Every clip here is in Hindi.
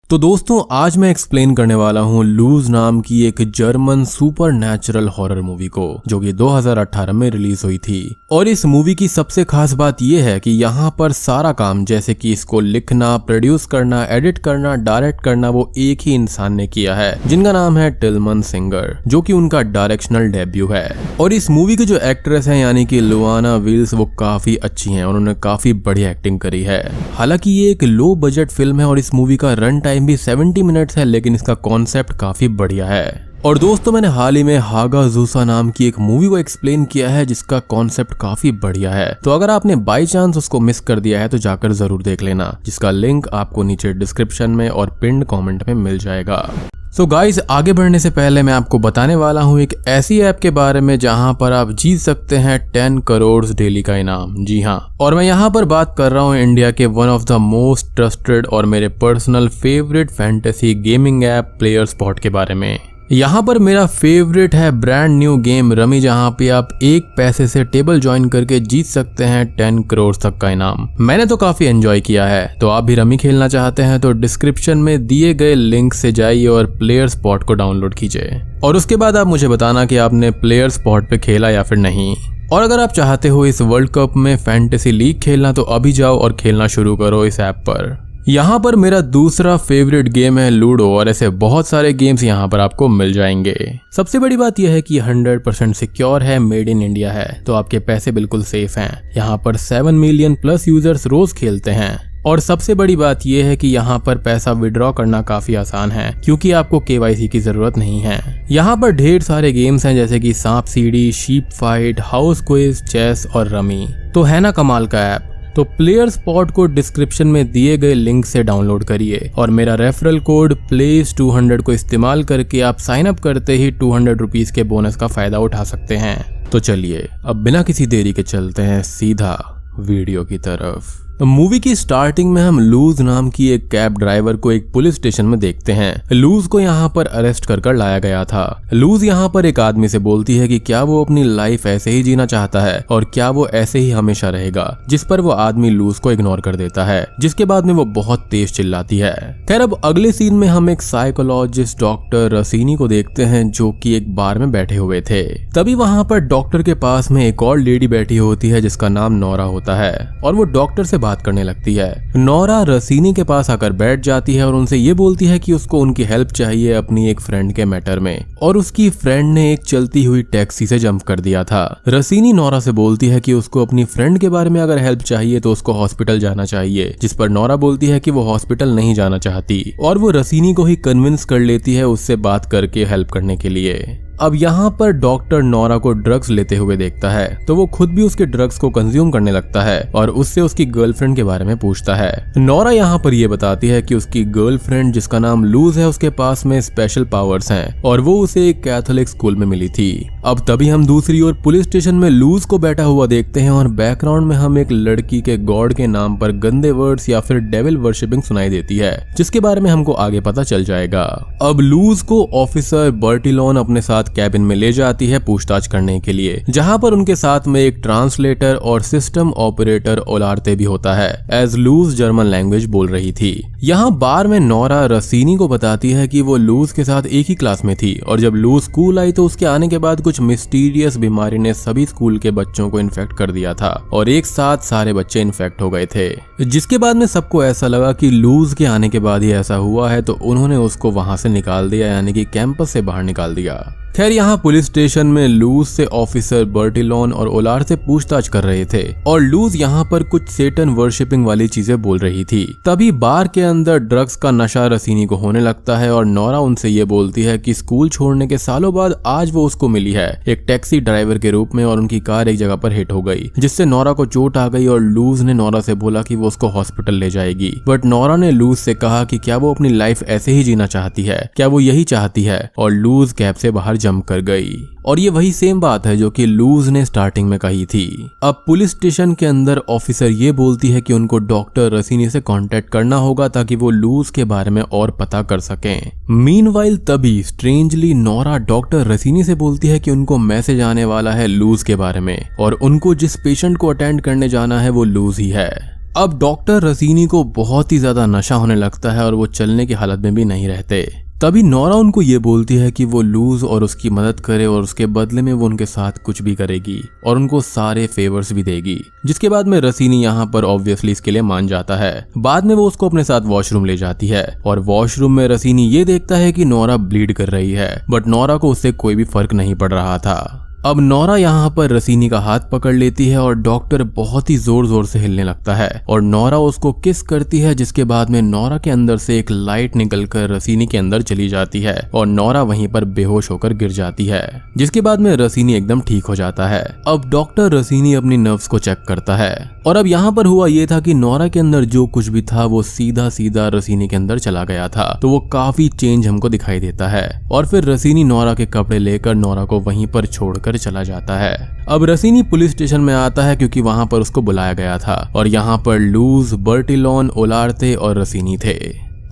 तो दोस्तों आज मैं एक्सप्लेन करने वाला हूँ लूज नाम की एक जर्मन सुपरनैचुरल हॉरर मूवी को, जो कि 2018 में रिलीज हुई थी। और इस मूवी की सबसे खास बात यह है कि यहाँ पर सारा काम, जैसे कि इसको लिखना, प्रोड्यूस करना, एडिट करना, डायरेक्ट करना, वो एक ही इंसान ने किया है, जिनका नाम है टिलमन सिंगर, जो कि उनका डायरेक्शनल डेब्यू है। और इस मूवी की जो एक्ट्रेस है यानी कि लुआना विल्स, वो काफी अच्छी हैं, उन्होंने काफी बढ़िया एक्टिंग करी है। हालांकि ये एक लो बजट फिल्म है और इस मूवी का रन टाइम भी 70 मिनट्स है, लेकिन इसका कॉन्सेप्ट काफी बढ़िया है। और दोस्तों मैंने हाल ही में हागाजुसा नाम की एक मूवी को एक्सप्लेन किया है, जिसका कॉन्सेप्ट काफी बढ़िया है। तो अगर आपने बाय चांस उसको मिस कर दिया है तो जाकर जरूर देख लेना, जिसका लिंक आपको नीचे डिस्क्रिप्शन में और पिन्ड कमेंट में मिल जाएगा। सो गाइज, आगे बढ़ने से पहले मैं आपको बताने वाला हूँ एक ऐसी ऐप के बारे में जहाँ पर आप जीत सकते हैं 10 करोड़ डेली का इनाम। जी हाँ, और मैं यहाँ पर बात कर रहा हूँ इंडिया के one of the most trusted और मेरे personal favourite fantasy gaming app player spot के बारे में। यहाँ पर मेरा फेवरेट है ब्रांड न्यू गेम रमी, जहाँ पे आप 1 पैसे से टेबल ज्वाइन करके जीत सकते हैं 10 करोड़ तक का इनाम। मैंने तो काफी एंजॉय किया है। तो आप भी रमी खेलना चाहते हैं तो डिस्क्रिप्शन में दिए गए लिंक से जाइए और प्लेयर स्पॉट को डाउनलोड कीजिए, और उसके बाद आप मुझे बताना कि आपने प्लेयर स्पॉट पे खेला या फिर नहीं। और अगर आप चाहते हो इस वर्ल्ड कप में फैंटेसी लीग खेलना तो अभी जाओ और खेलना शुरू करो इस ऐप पर। यहाँ पर मेरा दूसरा फेवरेट गेम है लूडो, और ऐसे बहुत सारे गेम्स यहाँ पर आपको मिल जाएंगे। सबसे बड़ी बात यह है कि 100% सिक्योर है, मेड इन इंडिया है, तो आपके पैसे बिल्कुल सेफ हैं। यहाँ पर 7 मिलियन प्लस यूजर्स रोज खेलते हैं। और सबसे बड़ी बात यह है कि यहाँ पर पैसा विड्रॉ करना काफी आसान है, क्योंकि आपको KYC की जरूरत नहीं है। यहाँ पर ढेर सारे गेम्स हैं, जैसे कि सांप सीढ़ी, sheep fight, house quiz, chess और रमी। तो है ना कमाल का ऐप। तो प्लेयर स्पॉट को डिस्क्रिप्शन में दिए गए लिंक से डाउनलोड करिए, और मेरा रेफरल कोड प्लेस200 को इस्तेमाल करके आप साइन अप करते ही 200 रुपीज के बोनस का फायदा उठा सकते हैं। तो चलिए अब बिना किसी देरी के चलते हैं सीधा वीडियो की तरफ। मूवी की स्टार्टिंग में हम लूज नाम की एक कैब ड्राइवर को एक पुलिस स्टेशन में देखते हैं। लूज को यहाँ पर अरेस्ट कर लाया गया था। लूज यहाँ पर एक आदमी से बोलती है कि क्या वो अपनी लाइफ ऐसे ही जीना चाहता है और क्या वो ऐसे ही हमेशा रहेगा, जिस पर वो आदमी लूज को इग्नोर कर देता है, जिसके बाद में वो बहुत तेज चिल्लाती है। खैर अब अगले सीन में हम एक साइकोलॉजिस्ट डॉक्टर रसीनी को देखते हैं, जो कि एक बार में बैठे हुए थे। तभी वहाँ पर डॉक्टर के पास में एक और लेडी बैठी होती है, जिसका नाम नोरा होता है, और वो डॉक्टर से बात करने लगती है। नोरा रसीनी के पास आकर बैठ जाती है और उनसे ये बोलती है कि उसको उनकी हेल्प चाहिए अपनी एक फ्रेंड के मैटर में, और उसकी फ्रेंड ने एक चलती हुई टैक्सी से जंप कर दिया था। रसीनी नोरा से बोलती है कि उसको अपनी फ्रेंड के बारे में अगर हेल्प चाहिए तो उसको हॉस्पिटल जाना चाहिए, जिस पर नोरा बोलती है कि वो हॉस्पिटल नहीं जाना चाहती, और वो रसीनी को ही कन्विंस कर लेती है उससे बात करके हेल्प करने के लिए। अब यहाँ पर डॉक्टर नोरा को ड्रग्स लेते हुए देखता है, तो वो खुद भी उसके ड्रग्स को कंज्यूम करने लगता है और उससे उसकी गर्लफ्रेंड के बारे में पूछता है। नोरा यहाँ पर ये बताती है कि उसकी गर्लफ्रेंड, जिसका नाम लूज है, उसके पास में स्पेशल पावर्स हैं और वो उसे एक कैथोलिक स्कूल में मिली थी। अब तभी हम दूसरी ओर पुलिस स्टेशन में लूज को बैठा हुआ देखते हैं, और बैकग्राउंड में हम एक लड़की के गॉड के नाम पर गंदे वर्ड्स या फिर डेविल वर्शिपिंग सुनाई देती है, जिसके बारे में हमको आगे पता चल जाएगा। अब लूज को ऑफिसर बर्टिलोन अपने साथ कैबिन में ले जाती है पूछताछ करने के लिए, जहां पर उनके साथ में एक ट्रांसलेटर और सिस्टम ऑपरेटर ओलारते भी होता है, एज लूज जर्मन लैंग्वेज बोल रही थी। यहाँ बार में नोरा रसीनी को बताती है कि वो लूज के साथ एक ही क्लास में थी, और जब लूज स्कूल आई तो उसके आने के बाद कुछ मिस्टीरियस बीमारी ने सभी स्कूल के बच्चों को इन्फेक्ट कर दिया था, और एक साथ सारे बच्चे इन्फेक्ट हो गए थे। जिसके बाद में सबको ऐसा लगा कि लूज के आने के बाद ही ऐसा हुआ है, तो उन्होंने उसको वहां से निकाल दिया, यानी कि कैंपस से बाहर निकाल दिया। खैर यहाँ पुलिस स्टेशन में लूज से ऑफिसर बर्टिलोन और ओलार से पूछताछ कर रहे थे, और लूज यहाँ पर कुछ सेटन वर्शिपिंग वाली चीजें बोल रही थी। तभी बार के अंदर ड्रग्स का नशा रसीनी को होने लगता है, और नोरा उनसे ये बोलती है कि स्कूल छोड़ने के सालों बाद आज वो उसको मिली है एक टैक्सी ड्राइवर के रूप में, और उनकी कार एक जगह पर हिट हो गई, जिससे नोरा को चोट आ गई, और लूज ने नोरा से बोला कि वो उसको हॉस्पिटल ले जाएगी। बट नोरा ने लूज से कहा कि क्या वो अपनी लाइफ ऐसे ही जीना चाहती है, क्या वो यही चाहती है, और लूज कैब से बाहर जंप कर गई। और ये वही सेम बात है जो कि लूज ने स्टार्टिंग में कही थी। अब पुलिस स्टेशन के अंदर ऑफिसर ये बोलती है कि उनको डॉक्टर रसीनी से कांटेक्ट करना होगा ताकि वो लूज के बारे में और पता कर सकें। मीनवाइल तभी स्ट्रेंजली नोरा डॉक्टर रसीनी से बोलती है कि उनको मैसेज आने वाला है लूज के बारे में, और उनको जिस पेशेंट को अटेंड करने जाना है वो लूज ही है। अब डॉक्टर रसीनी को बहुत ही ज्यादा नशा होने लगता है और वो चलने की हालत में भी नहीं रहते। तभी नोरा उनको ये बोलती है कि वो लूज और उसकी मदद करे और उसके बदले में वो उनके साथ कुछ भी करेगी और उनको सारे फेवर्स भी देगी। जिसके बाद में रसीनी यहाँ पर ऑब्वियसली इसके लिए मान जाता है। बाद में वो उसको अपने साथ वॉशरूम ले जाती है और वॉशरूम में रसीनी ये देखता है कि नोरा ब्लीड कर रही है, बट नोरा को उससे कोई भी फर्क नहीं पड़ रहा था। अब नोरा यहाँ पर रसीनी का हाथ पकड़ लेती है और डॉक्टर बहुत ही जोर जोर से हिलने लगता है और नोरा उसको किस करती है, जिसके बाद में नोरा के अंदर से एक लाइट निकलकर रसीनी के अंदर चली जाती है और नोरा वहीं पर बेहोश होकर गिर जाती है। जिसके बाद में रसीनी एकदम ठीक हो जाता है। अब डॉक्टर रसीनी अपनी नर्व्स को चेक करता है और अब यहाँ पर हुआ ये था कि नोरा के अंदर जो कुछ भी था वो सीधा सीधा रसीनी के अंदर चला गया था, तो वो काफी चेंज हमको दिखाई देता है। और फिर रसीनी नोरा के कपड़े लेकर नोरा को वहीं पर छोड़कर चला जाता है। अब रसीनी पुलिस स्टेशन में आता है क्योंकि वहां पर उसको बुलाया गया था और यहाँ पर लूज, बर्टिलोन, ओलार्ते और रसीनी थे।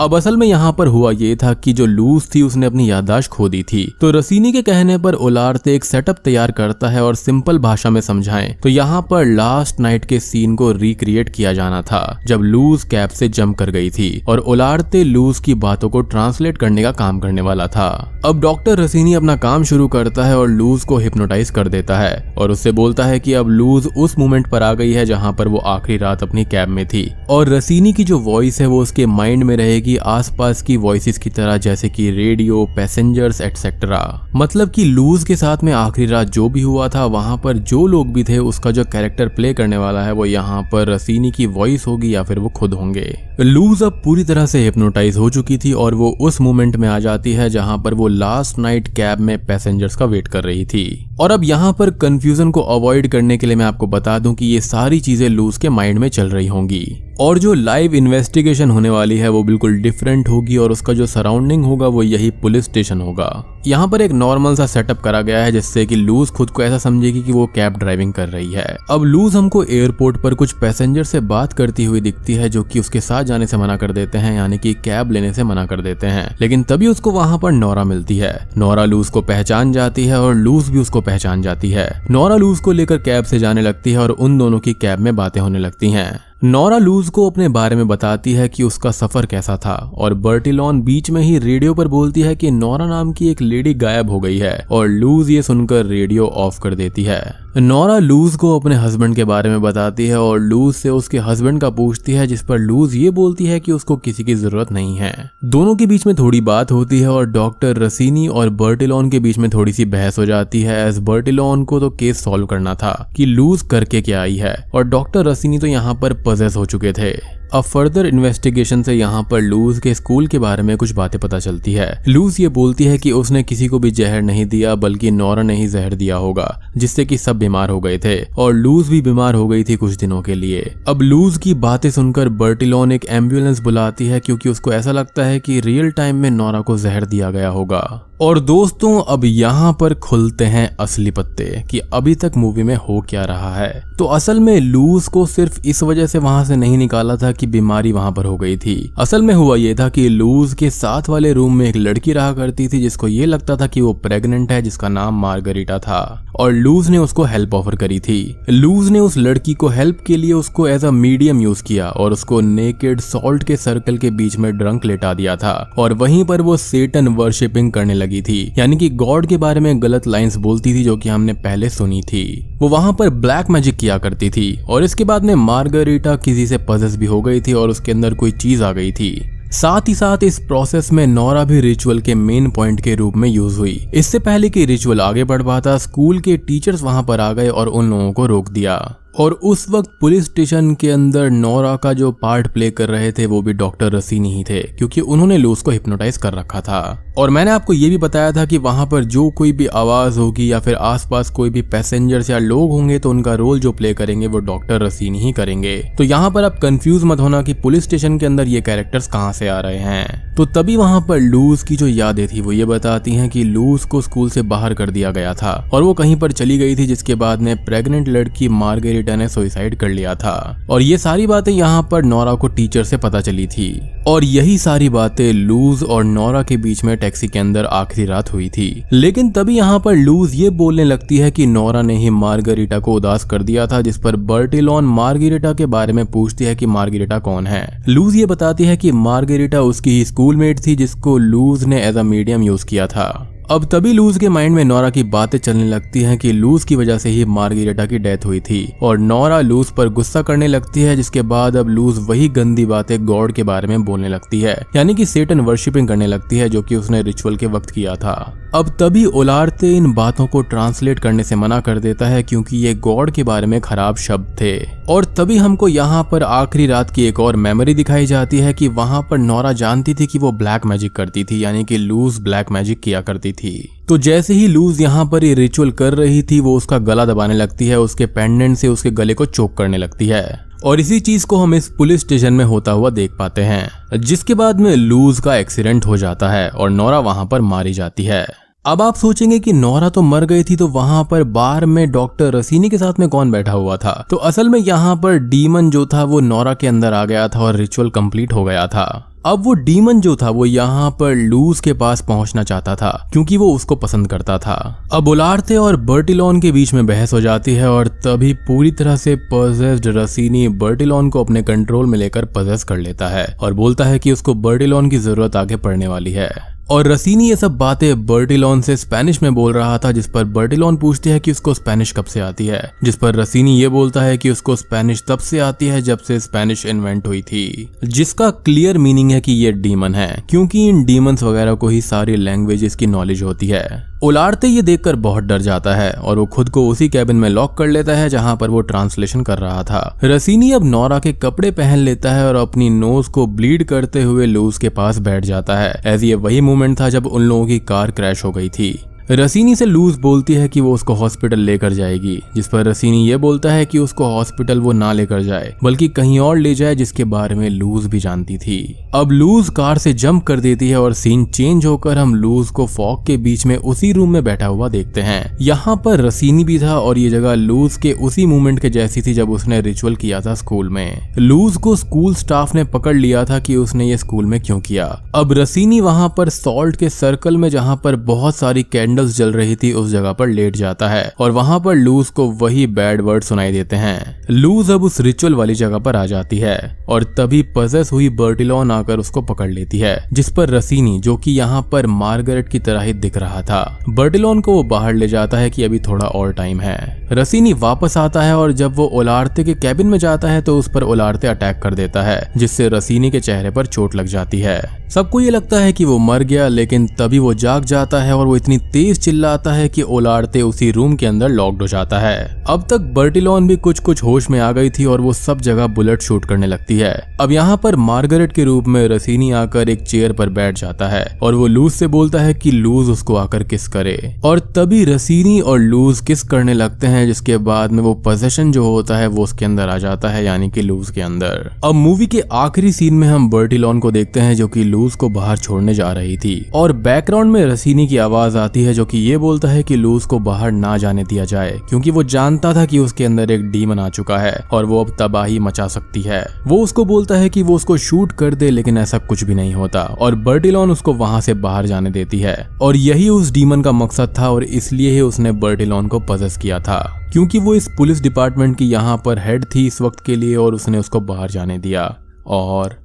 अब असल में यहाँ पर हुआ ये था कि जो लूज थी उसने अपनी याददाश्त खो दी थी, तो रसीनी के कहने पर ओलार्ते एक सेटअप तैयार करता है और सिंपल भाषा में समझाएं तो यहाँ पर लास्ट नाइट के सीन को रिक्रिएट किया जाना था जब लूज कैब से जंप कर गई थी और ओलार्ते लूज की बातों को ट्रांसलेट करने का काम करने वाला था। अब डॉक्टर रसीनी अपना काम शुरू करता है और लूज को हिप्नोटाइज कर देता है और उससे बोलता है कि अब लूज उस मोमेंट पर आ गई है जहाँ पर वो आखिरी रात अपनी कैब में थी और रसीनी की जो वॉइस है वो उसके माइंड में रहेगी आसपास की वॉइसेस की तरह, जैसे कि रेडियो, पैसेंजर्स एटसेट्रा। मतलब कि लूज के साथ में आखिरी रात जो भी हुआ था वहां पर जो लोग भी थे उसका जो कैरेक्टर प्ले करने वाला है वो यहाँ पर रसीनी की वॉइस होगी या फिर वो खुद होंगे। लूज अब पूरी तरह से हिप्नोटाइज हो चुकी थी और वो उस मोमेंट में आ जाती है जहां पर वो लास्ट नाइट कैब में पैसेंजर्स का वेट कर रही थी। और अब यहाँ पर कंफ्यूजन को अवॉइड करने के लिए मैं आपको बता दूं कि ये सारी चीजें लूज के माइंड में चल रही होंगी और जो लाइव इन्वेस्टिगेशन होने वाली है वो बिल्कुल डिफरेंट होगी और उसका जो सराउंडिंग होगा वो यही पुलिस स्टेशन होगा। यहाँ पर एक नॉर्मल सा सेटअप करा गया है जिससे कि लूज खुद को ऐसा समझेगी कि वो कैब ड्राइविंग कर रही है। अब लूज हमको एयरपोर्ट पर कुछ पैसेंजर से बात करती हुई दिखती है जो कि उसके साथ जाने से मना कर देते हैं, यानी कि कैब लेने से मना कर देते हैं। लेकिन तभी उसको वहां पर नोरा मिलती है। नोरा लूज को पहचान जाती है और लूज भी उसको पहचान जाती है। नोरा लूज को लेकर कैब से जाने लगती है और उन दोनों की कैब में बातें होने लगती हैं। नोरा लूज को अपने बारे में बताती है कि उसका सफर कैसा था और बर्टिलोन बीच में ही रेडियो पर बोलती है कि नोरा नाम की एक लेडी गायब हो गई है और लूज ये सुनकर रेडियो ऑफ कर देती है। नोरा लूज को अपने हस्बैंड के बारे में बताती है और लूज से उसके हस्बैंड का पूछती है, जिस पर लूज ये बोलती है कि उसको किसी की जरूरत नहीं है। दोनों के बीच में थोड़ी बात होती है और डॉक्टर रसीनी और बर्टिलोन के बीच में थोड़ी सी बहस हो जाती है। एज बर्टिलोन को तो केस सॉल्व करना था कि लूज करके क्या आई है और डॉक्टर रसीनी तो यहाँ पर पजेस हो चुके थे। अब फर्दर इन्वेस्टिगेशन से यहाँ पर लूज के स्कूल के बारे में कुछ बातें पता चलती है। लूज ये बोलती है कि उसने किसी को भी जहर नहीं दिया बल्कि नोरा ने ही जहर दिया होगा, जिससे कि सब बीमार हो गए थे और लूज भी बीमार हो गई थी कुछ दिनों के लिए। अब लूज की बातें सुनकर बर्टिलोन एक एम्बुलेंस बुलाती है क्योंकि उसको ऐसा लगता है कि रियल टाइम में नोरा को जहर दिया गया होगा। और दोस्तों अब यहाँ पर खुलते हैं असली पत्ते कि अभी तक मूवी में हो क्या रहा है। तो असल में लूज को सिर्फ इस वजह से वहां से नहीं निकाला था कि बीमारी वहां पर हो गई थी। असल में हुआ ये था कि लूज के साथ वाले रूम में एक लड़की रहा करती थी जिसको ये लगता था कि वो प्रेग्नेंट है, जिसका नाम मार्गरीटा था और लूज ने उसको हेल्प ऑफर करी थी। लूज ने उस लड़की को हेल्प के लिए उसको एज अ मीडियम यूज किया और उसको नेकेड सॉल्ट के सर्कल के बीच में ड्रंक लेटा दिया था और वहीं पर वो सेटन वर्शिपिंग करने लगी थी, यानी कि गॉड के बारे में गलत लाइंस बोलती थी जो कि हमने पहले सुनी थी। वो वहां पर ब्लैक मैजिक किया करती थी और इसके बाद में मार्गरीटा किसी से पजेस भी हो गई थी और उसके अंदर कोई चीज आ गई थी। साथ ही साथ इस प्रोसेस में नोरा भी रिचुअल के मेन पॉइंट के रूप में यूज हुई। इससे पहले कि रिचुअल आगे बढ़ पाता स्कूल के टीचर्स वहां पर आ गए और उन लोगों को रोक दिया और उस वक्त पुलिस स्टेशन के अंदर नोरा का जो पार्ट प्ले कर रहे थे वो भी डॉक्टर रसीनी ही थे क्योंकि उन्होंने लूज को हिप्नोटाइज कर रखा था। और मैंने आपको ये भी बताया था कि वहां पर जो कोई भी आवाज होगी या फिर आसपास कोई भी पैसेंजर्स या लोग होंगे तो उनका रोल जो प्ले करेंगे वो डॉक्टर रसीनी ही करेंगे। तो यहाँ पर आप कंफ्यूज मत होना कि पुलिस स्टेशन के अंदर ये कैरेक्टर्स कहाँ से आ रहे हैं। तो तभी वहां पर लूज की जो यादें थी वो ये बताती हैं कि लूज को स्कूल से बाहर कर दिया गया था और वो कहीं पर चली गई थी, जिसके बाद में प्रेग्नेंट लड़की मार्गरेटा मार्गरेटा ने सुसाइड कर लिया था। और ये सारी बातें यहाँ पर नोरा को टीचर से पता चली थी और यही सारी बातें लूज और नोरा के बीच में टैक्सी के अंदर आखिरी रात हुई थी। लेकिन तभी यहाँ पर लूज ये बोलने लगती है कि नोरा ने ही मार्गरेटा को उदास कर दिया था, जिस पर बर्टिलॉन मार्गरेटा के बारे में पूछती है कि मार्गरेटा कौन है। लूज ये बताती है कि मार्गरेटा उसकी ही स्कूलमेट थी जिसको लूज ने एज अ मीडियम यूज किया था। अब तभी लूज के माइंड में नोरा की बातें चलने लगती हैं कि लूज की वजह से ही मार्गरेटा की डेथ हुई थी और नोरा लूज पर गुस्सा करने लगती है, जिसके बाद अब लूज वही गंदी बातें गॉड के बारे में बोलने लगती है, यानी कि सेटन वर्शिपिंग करने लगती है जो कि उसने रिचुअल के वक्त किया था। अब तभी ओलार्ते इन बातों को ट्रांसलेट करने से मना कर देता है क्योंकि ये गॉड के बारे में खराब शब्द थे। और तभी हमको यहाँ पर आखिरी रात की एक और मेमोरी दिखाई जाती है कि वहां पर नोरा जानती थी कि वो ब्लैक मैजिक करती थी, यानी कि लूज ब्लैक मैजिक किया करती थी। तो जैसे ही लूज यहाँ पर ये रिचुअल कर रही थी वो उसका गला दबाने लगती है, उसके पेंडेंट से उसके गले को चोक करने लगती है और इसी चीज को हम इस पुलिस स्टेशन में होता हुआ देख पाते हैं, जिसके बाद में लूज का एक्सीडेंट हो जाता है और नोरा वहां पर मारी जाती है। अब आप सोचेंगे कि नोरा तो मर गई थी, तो वहां पर बार में डॉक्टर रसीनी के साथ में कौन बैठा हुआ था? तो असल में यहाँ पर डीमन जो था वो नोरा के अंदर आ गया था और रिचुअल कंप्लीट हो गया था। अब वो डीमन जो था वो यहाँ पर लूज के पास पहुंचना चाहता था क्योंकि वो उसको पसंद करता था। अब ओलार्ते और बर्टिलॉन के बीच में बहस हो जाती है और तभी पूरी तरह से पजेस्ड रसीनी बर्टिलॉन को अपने कंट्रोल में लेकर पजेस कर लेता है और बोलता है कि उसको बर्टिलॉन की जरूरत आगे पड़ने वाली है। और रसीनी ये सब बातें बर्टिलॉन से स्पेनिश में बोल रहा था, जिस पर बर्टिलॉन पूछती है कि उसको स्पेनिश कब से आती है, जिस पर रसीनी ये बोलता है कि उसको स्पेनिश तब से आती है जब से स्पेनिश इन्वेंट हुई थी, जिसका क्लियर मीनिंग है कि ये डीमन है क्योंकि इन डीमंस वगैरह को ही सारी लैंग्वेजेस की नॉलेज होती है। ओलार्ते ये देखकर बहुत डर जाता है और वो खुद को उसी कैबिन में लॉक कर लेता है जहां पर वो ट्रांसलेशन कर रहा था। रसीनी अब नोरा के कपड़े पहन लेता है और अपनी नोज को ब्लीड करते हुए लूज के पास बैठ जाता है, एज ये वही मोमेंट था जब उन लोगों की कार क्रैश हो गई थी। रसीनी से लूज बोलती है कि वो उसको हॉस्पिटल लेकर जाएगी, जिस पर रसीनी ये बोलता है कि उसको हॉस्पिटल वो ना लेकर जाए बल्कि कहीं और ले जाए, जिसके बारे में लूज भी जानती थी। अब लूज कार से जंप कर देती है और सीन चेंज होकर हम लूज को फॉग के बीच में उसी रूम में बैठा हुआ देखते हैं। यहाँ पर रसीनी भी था और ये जगह लूज के उसी मोमेंट के जैसी थी जब उसने रिचुअल किया था स्कूल में। लूज को स्कूल स्टाफ ने पकड़ लिया था कि उसने ये स्कूल में क्यों किया। अब रसीनी वहां पर सॉल्ट के सर्कल में जहां पर बहुत सारी कैंडल्स जल रही थी उस जगह पर लेट जाता है और वहां पर लूज को वही बैड वर्ड सुनाई देते हैं। लूज अब उस रिचुअल वाली जगह पर आ जाती है और तभी पजेस हुई बर्टिलॉन आकर उसको पकड़ लेती है, जिस पर रसीनी जो कि यहाँ पर मार्गरेट की तरह ही दिख रहा था, बर्टिलॉन को वो बाहर ले जाता है कि अभी थोड़ा और टाइम है। रसीनी वापस आता है और जब वो ओलार्ते के कैबिन में जाता है तो उस पर ओलार्ते अटैक कर देता है, जिससे रसीनी के चेहरे पर चोट लग जाती है। सबको ये लगता है कि वो मर गया, लेकिन तभी वो जाग जाता है और वो इतनी तेज चिल्लाता है कि ओलार्ते उसी रूम के अंदर लॉक्ड हो जाता है। अब तक बर्टिलॉन भी कुछ होश में आ गई थी और वो सब जगह बुलेट शूट करने लगती है। अब यहाँ पर मार्गरेट के रूप में रसीनी आकर एक चेयर पर बैठ जाता है और वो लूज से बोलता है कि लूज उसको आकर किस करे और तभी रसीनी और लूज किस करने लगते हैं, जिसके बाद में वो पोजेशन जो होता है वो उसके अंदर आ जाता है, यानी कि लूज के अंदर। अब मूवी के आखिरी सीन में हम बर्टिलॉन को देखते हैं जो कि लूज को बाहर छोड़ने जा रही थी और बैकग्राउंड में रसीनी की आवाज आती है जो कि ये बोलता है कि लूज को बाहर ना जाने दिया जाए क्योंकि वो जानता था कि उसके अंदर एक डीमन आ चुका है और वो अब तबाही मचा सकती है। वो उसको बोलता है कि वो उसको शूट कर दे, लेकिन ऐसा कुछ भी नहीं होता और बर्टिलॉन उसको वहां से बाहर जाने देती है और यही उस डीमन का मकसद था और इसलिए ही उसने बर्टिलॉन को पजेस किया था क्योंकि वो इस पुलिस डिपार्टमेंट की यहाँ पर हेड थी इस वक्त के लिए और उसने उसको बाहर जाने दिया और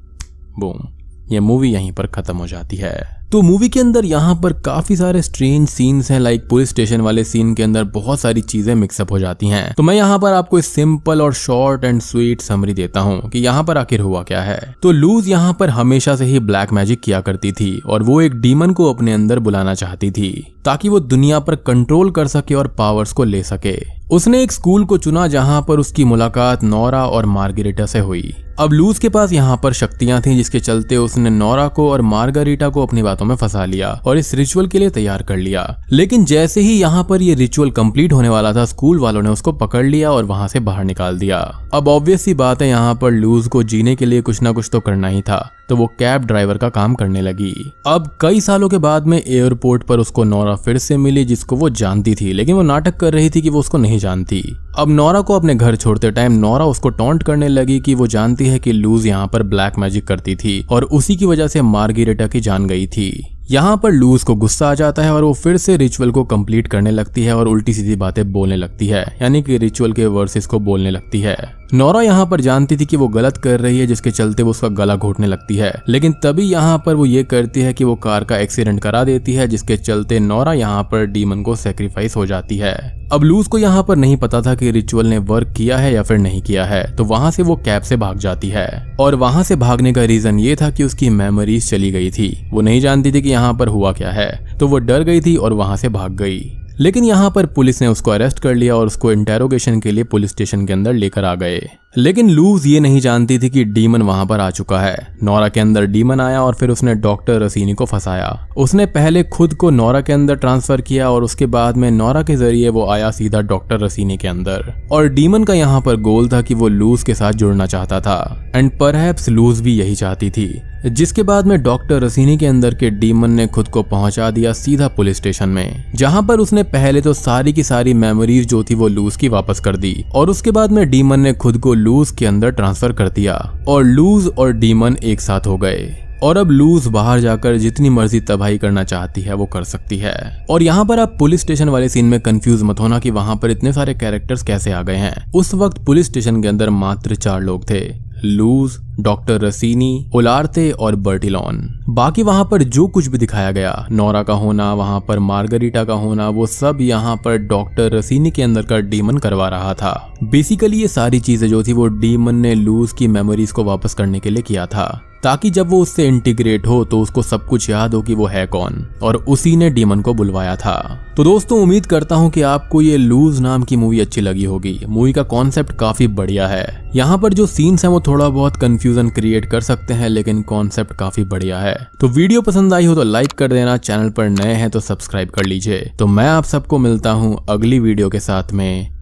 बूम, ये मूवी यहीं पर खत्म हो जाती है। तो मूवी के अंदर यहाँ पर काफी सारे स्ट्रेंज सीन्स हैं, लाइक पुलिस स्टेशन वाले सीन के अंदर बहुत सारी चीजें मिक्सअप हो जाती हैं। तो मैं यहाँ पर आपको एक सिंपल और शॉर्ट एंड स्वीट समरी देता हूँ कि यहाँ पर आखिर हुआ क्या है। तो लूज यहाँ पर हमेशा से ही ब्लैक मैजिक किया करती थी और वो एक डीमन को अपने अंदर बुलाना चाहती थी ताकि वो दुनिया पर कंट्रोल कर सके और पावर्स को ले सके। उसने एक स्कूल को चुना जहाँ पर उसकी मुलाकात नोरा और मार्गरेटा से हुई। अब लूज के पास यहाँ पर शक्तियां थीं जिसके चलते उसने नोरा को और मार्गरेटा को अपनी बातों में फंसा लिया और इस रिचुअल के लिए तैयार कर लिया। लेकिन जैसे ही यहाँ पर ये रिचुअल कंप्लीट होने वाला था, स्कूल वालों ने उसको पकड़ लिया और वहां से बाहर निकाल दिया। अब ऑब्वियस सी बात है, यहाँ पर लूज को जीने के लिए कुछ ना कुछ तो करना ही था, तो वो कैब ड्राइवर का काम करने लगी। अब कई सालों के बाद में एयरपोर्ट पर उसको नोरा फिर से मिली जिसको वो जानती थी, लेकिन वो नाटक कर रही थी कि वो उसको नहीं नहीं जानती। अब नोरा को अपने घर छोड़ते टाइम नोरा उसको टॉन्ट करने लगी कि वो जानती है कि लूज यहाँ पर ब्लैक मैजिक करती थी और उसी की वजह से मार्गरेटा की जान गई थी। यहाँ पर लूज को गुस्सा आ जाता है और वो फिर से रिचुअल को कंप्लीट करने लगती है और उल्टी सीधी बातें बोलने लगती है, यानी कि रिचुअल के वर्सेस को बोलने लगती है। नोरा यहाँ पर जानती थी कि वो गलत कर रही है, जिसके चलते वो उसका गला घोटने लगती है, लेकिन तभी यहाँ पर वो ये करती है कि वो कार का एक्सीडेंट करा देती है, जिसके चलते नोरा यहाँ पर डीमन को सेक्रीफाइस हो जाती है। अब लूज को यहाँ पर नहीं पता था कि रिचुअल ने वर्क किया है या फिर नहीं किया है, तो वहां से वो कैब से भाग जाती है और वहां से भागने का रीजन ये था कि उसकी मेमोरीज चली गई थी। वो नहीं जानती थी कि यहाँ पर हुआ क्या है, तो वो डर गई थी और वहां से भाग गई। लेकिन यहाँ पर पुलिस ने उसको अरेस्ट कर लिया और उसको इंटेरोगेशन के लिए पुलिस स्टेशन के अंदर लेकर आ गए। लेकिन लूज ये नहीं जानती थी कि डीमन वहां पर आ चुका है। नोरा के अंदर डीमन आया और फिर उसने डॉक्टर रसीनी को फंसाया। उसने पहले खुद को नोरा के अंदर ट्रांसफर किया और उसके बाद में नोरा के जरिए वो आया सीधा डॉक्टर रसीनी के अंदर। और डीमन का यहाँ पर गोल था कि वो लूज के साथ जुड़ना चाहता था एंड परहैप्स लूज भी यही चाहती थी, जिसके बाद में डॉक्टर रसीनी के अंदर के डीमन ने खुद को पहुंचा दिया सीधा पुलिस स्टेशन में, जहां पर उसने पहले तो सारी की सारी मेमोरीज जो थी वो लूज की वापस कर दी और उसके बाद में डीमन ने खुद को लूज के अंदर ट्रांसफर कर दिया और लूज और डीमन एक साथ हो गए। और अब लूज बाहर जाकर जितनी मर्जी तबाही करना चाहती है वो कर सकती है। और यहाँ पर आप पुलिस स्टेशन वाले सीन में कंफ्यूज मत होना कि वहां पर इतने सारे कैरेक्टर्स कैसे आ गए हैं। उस वक्त पुलिस स्टेशन के अंदर मात्र 4 लोग थे, लूज, डॉक्टर रसीनी, ओलार्ते और बर्टिलॉन। बाकी वहां पर जो कुछ भी दिखाया गया, नोरा का होना, वहां पर मार्गरीटा का होना, वो सब यहाँ पर डॉक्टर रसीनी के अंदर का डीमन करवा रहा था। बेसिकली ये सारी चीजें जो थी वो डीमन ने लूज की मेमोरीज को वापस करने के लिए किया था, ताकि जब वो उससे इंटीग्रेट हो तो उसको सब कुछ याद हो कि वो है कौन, और उसी ने डीमन को बुलवाया था। तो दोस्तों उम्मीद करता हूँ कि आपको ये लूज नाम की मूवी अच्छी लगी होगी। मूवी का कॉन्सेप्ट काफी बढ़िया है। यहाँ पर जो सीन्स हैं वो थोड़ा बहुत कंफ्यूजन क्रिएट कर सकते हैं, लेकिन कॉन्सेप्ट काफी बढ़िया है। तो वीडियो पसंद आई हो तो लाइक कर देना, चैनल पर नए हैं तो सब्सक्राइब कर लीजिए। तो मैं आप सबको मिलता हूँ अगली वीडियो के साथ में,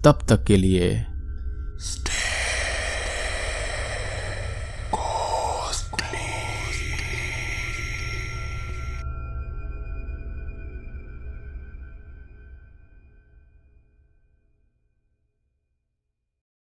तब तक के लिए स्टे